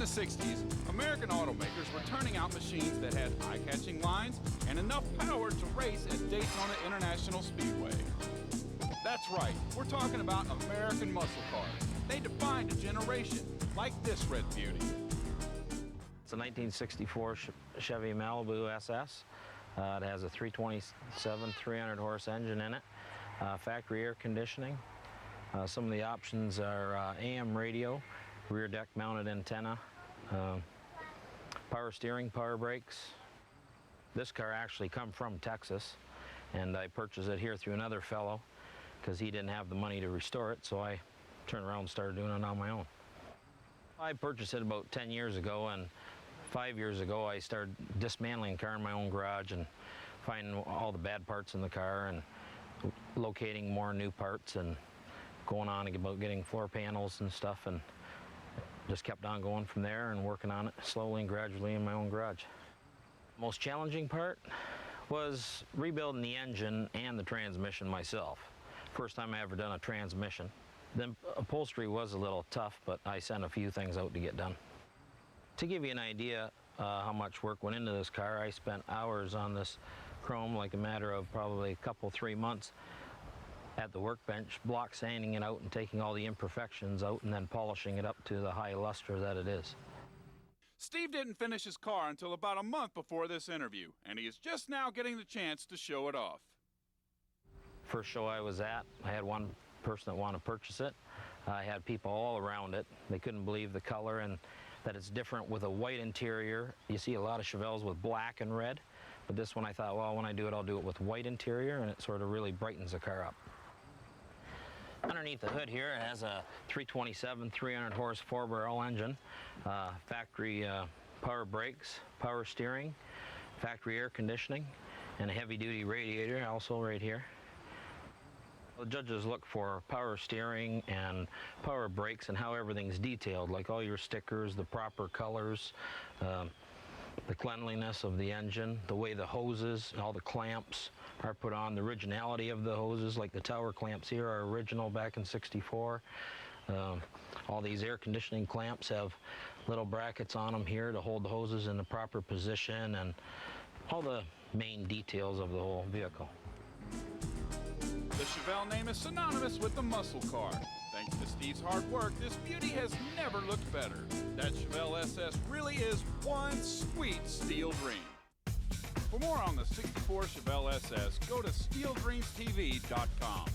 the 60s, American automakers were turning out machines that had eye-catching lines and enough power to race at Daytona International Speedway. That's right, we're talking about American muscle cars. They defined a generation, like this red beauty. It's a 1964 Chevy Malibu SS. It has a 327 300-horse engine in it, factory air conditioning. Some of the options are AM radio, rear deck mounted antenna, power steering, power brakes. This car actually come from Texas, and I purchased it here through another fellow because he didn't have the money to restore it, so I turned around and started doing it on my own. I purchased it about 10 years ago, and 5 years ago I started dismantling the car in my own garage and finding all the bad parts in the car and locating more new parts and going on about getting floor panels and stuff, and just kept on going from there and working on it slowly and gradually in my own garage. Most challenging part was rebuilding the engine and the transmission myself. First time I ever done a transmission. The upholstery was a little tough, but I sent a few things out to get done. To give you an idea how much work went into this car, I spent hours on this chrome, like a matter of probably a couple, 3 months at the workbench, block sanding it out and taking all the imperfections out and then polishing it up to the high luster that it is. Steve didn't finish his car until about a month before this interview, and he is just now getting the chance to show it off. First show I was at, I had one person that wanted to purchase it. I had people all around it. They couldn't believe the color and that it's different with a white interior. You see a lot of Chevelles with black and red, but this one I thought, well, when I do it, I'll do it with white interior, and it sort of really brightens the car up. Underneath the hood here, it has a 327 300-horse 4-barrel engine, factory power brakes, power steering, factory air conditioning, and a heavy-duty radiator also right here. The judges look for power steering and power brakes and how everything's detailed, like all your stickers, the proper colors, the cleanliness of the engine, the way the hoses, all the clamps are put on, the originality of the hoses, like the tower clamps here are original back in '64. All these air conditioning clamps have little brackets on them here to hold the hoses in the proper position, and all the main details of the whole vehicle. The Chevelle name is synonymous with the muscle car. Thanks to Steve's hard work, this beauty has never looked better. That Chevelle SS really is one sweet steel dream. For more on the '64 Chevelle SS, go to steeldreamstv.com.